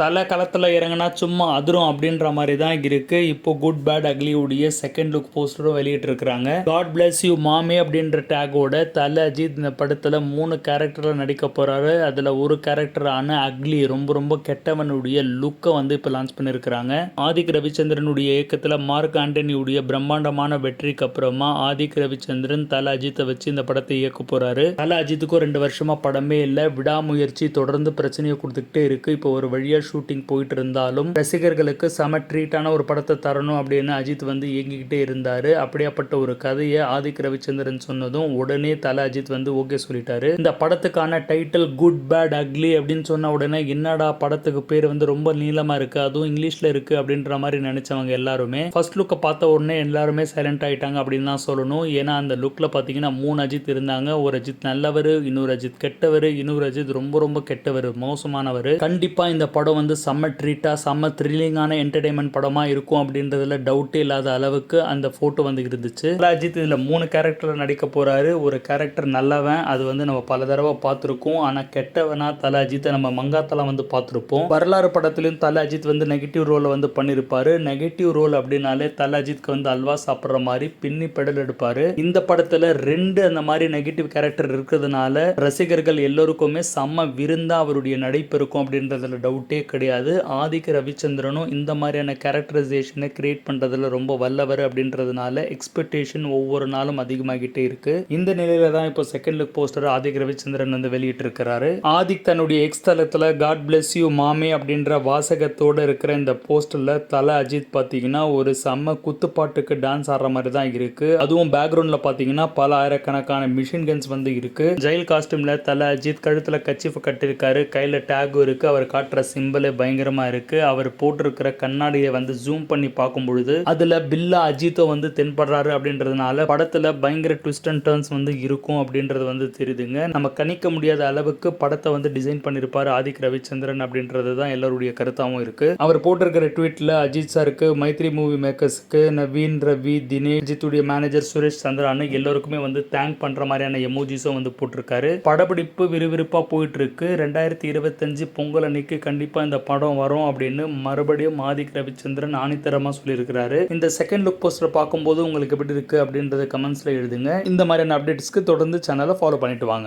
தல களத்தில் இறங்கினா சும்மா அதிரும் அப்படின்ற மாதிரி தான் இருக்கு. இப்போ குட் பேட் அக்லி உடைய செகண்ட் லுக் போஸ்டரும் வெளியிட்டு இருக்காங்க. காட் பிளஸ் யூ மாமே அப்படின்ற டேகோட தல அஜித் இந்த படத்துல 3 கேரக்டர்ல நடிக்க போறாரு. அதுல ஒரு கேரக்டர் ஆன அக்லி ரொம்ப கெட்டவனுடைய லுக்கை வந்து இப்போ லான்ச் பண்ணிருக்காங்க. ஆதிக் ரவிச்சந்திரனுடைய இயக்கத்துல மார்க் ஆண்டனியுடைய பிரம்மாண்டமான வெற்றிக்கு அப்புறமா ஆதிக் ரவிச்சந்திரன் தல அஜித்தை வச்சு இந்த படத்தை இயக்க போறாரு. தல அஜித்துக்கும் 2 வருஷமா படமே இல்லை. விடாமுயற்சி தொடர்ந்து பிரச்சனையை கொடுத்துக்கிட்டே இருக்கு. இப்போ ஒரு வழியா ஷூட்டிங் போயிட்டு இருந்தாலும் ரசிகர்களுக்கு செம ட்ரீட்டான ஒரு படத்தை தரணும் அப்படின்னு அஜித் வந்து இயங்கிக்கிட்டே இருந்தாரு. அப்படியாப்பட்ட ஒரு கதையை ஆதிக் ரவிச்சந்திரன் சொன்னதும் உடனே தல அஜித் வந்து ஓகே சொல்லிட்டாரு. இந்த படத்துக்கான டைட்டில் குட் பேட் அக்லி அப்படின்னு சொன்ன உடனே என்னடா படத்துக்கு பேர் வந்து ரொம்ப நீளமா இருக்கு, அதுவும் இங்கிலீஷ்ல இருக்கு அப்படின்ற மாதிரி நினைச்சவங்க எல்லாருமே ஃபர்ஸ்ட் லுக்கை பார்த்த உடனே எல்லாருமே சைலண்ட் ஆயிட்டாங்க அப்படின்னு தான் சொல்லணும். ஏன்னா அந்த லுக்ல பாத்தீங்கன்னா 3 அஜித் இருந்தாங்க. ஒரு அஜித் நல்லவர், இன்னொரு அஜித் கெட்டவர், இன்னொரு அஜித் ரொம்ப கெட்டவர், மோசமானவர். கண்டிப்பா இந்த படம் வந்து செம்ம ட்ரீட்டா செம்ம த்ரில்லிங்கான என்டர்டைன்மெண்ட் படமா இருக்கும் அப்படின்றதுல டவுட்டே இல்லாத அளவுக்கு அந்த போட்டோ வந்து இருந்துச்சு. அஜித் இதுல 3 கேரக்டர் நடிக்க போறாரு. ஒரு கேரக்டர் நல்லவன், அது வந்து நம்ம பல தடவை பார்த்துருக்கோம். ஆனா கெட்டவனா தல அஜித்தை நம்ம மங்காத்தலாம் வந்து பார்த்துருப்போம். வரலாறு படத்திலும் தல அஜித் வந்து நெகட்டிவ் ரோலை வந்து பண்ணிருப்பாரு. நெகட்டிவ் ரோல் அப்படின்னாலே தல அஜித்க்கு வந்து அல்வா சாப்பிட்ற மாதிரி பின்னி பெடல் எடுப்பாரு. இந்த படத்துல 2 அந்த மாதிரி நெகட்டிவ் கேரக்டர் இருக்கிறதுனால ரசிகர்கள் எல்லோருக்குமே செம்ம விருந்தா அவருடைய நடிப்பு இருக்கும் அப்படின்றதுல டவுட்டே கிடையாது. ஆதிக் ரவிச்சந்திரனும் இந்த மாதிரியான கேரக்டரைசேஷனை கிரியேட் பண்றதுல ரொம்ப வல்லவர் அப்படின்றதுனால எக்ஸ்பெக்டேஷன் ஒவ்வொரு நாளும் அதிகமாகிட்டே இருக்கு. இந்த நிலையில தான் இப்போ second look poster Adhik Ravichandran வந்து வெளியிட்டு இருக்கிறாரு. ஆதிக் தன்னுடைய எக்ஸ் தளத்துல காட் பிளஸ் யூ மாமே அப்படின்ற வாசகத்தோட இருக்கிற இந்த போஸ்டர்ல தல அஜித் பாத்தீங்கன்னா ஒரு செம்ம குத்துப்பாட்டுக்கு டான்ஸ் ஆடுற மாதிரி தான் இருக்கு. அதுவும் பேக்ரவுண்ட்ல பாத்தீங்கன்னா பல ஆயிரக்கணக்கான மிஷின் கன்ஸ் வந்து இருக்கு. ஜெயில் காஸ்டியூம்ல தல அஜித் கழுத்துல கச்சிஃப் கட்டிருக்காரு, கையில டேக் இருக்கு, அவர் காட்டுற சிம்பிளே பயங்கரமா இருக்கு. அவர் போட்டிருக்கிற கண்ணாடியை வந்து ஜூம் பண்ணி பார்க்கும் பொழுது அதுல பில்லா அஜித்தோ வந்து தென்படுறாரு அப்படின்றதுனால படத்துல பயங்கர ட்விஸ்ட் அண்ட் டர்ன்ஸ் வந்து இருக்கும் அப்படின்றது வந்து தெரியுதுங்க. நம்ம கணிக்க முடியாத அளவுக்கு படத்தை வந்து டிசைன் பண்ணிருப்பாரு ஆதிக் ரவிச்சந்திரன் அப்படின்றது தான் எல்லாருடைய கருத்தாவும் இருக்கு. அவர் போட்டிருக்கிற ட்வீட்ல அஜித் சாருக்கு, மைத்ரி மூவி மேக்கர்ஸ்க்கு, நவீன், ரவி, தினேஷ், அஜித்துடைய மேனேஜர் சுரேஷ் சந்திரான்னு எல்லாருக்குமே வந்து தேங்க் பண்ற மாதிரியான எமோஜிஸும் வந்து போட்டிருக்காரு. படப்பிடிப்பு விறுவிறுப்பா போயிட்டு இருக்கு. 2025 பொங்கல் அன்னைக்கு கண்டிப்பா இந்த படம் வரும் அப்படின்னு மறுபடியும் ஆதிக் ரவிச்சந்திரன் ஆணித்தரமா சொல்லியிருக்கிறாரு. இந்த செகண்ட் லுக் போஸ்டர் பார்க்கும்போது உங்களுக்கு எப்படி இருக்கு அப்படின்றத கமெண்ட்ஸ்ல எழுதுங்க. இந்த மாதிரியான அப்டேட்ஸ்க்கு தொடர்ந்து சேனலை ஃபாலோ பண்ணிட்டு வாங்க.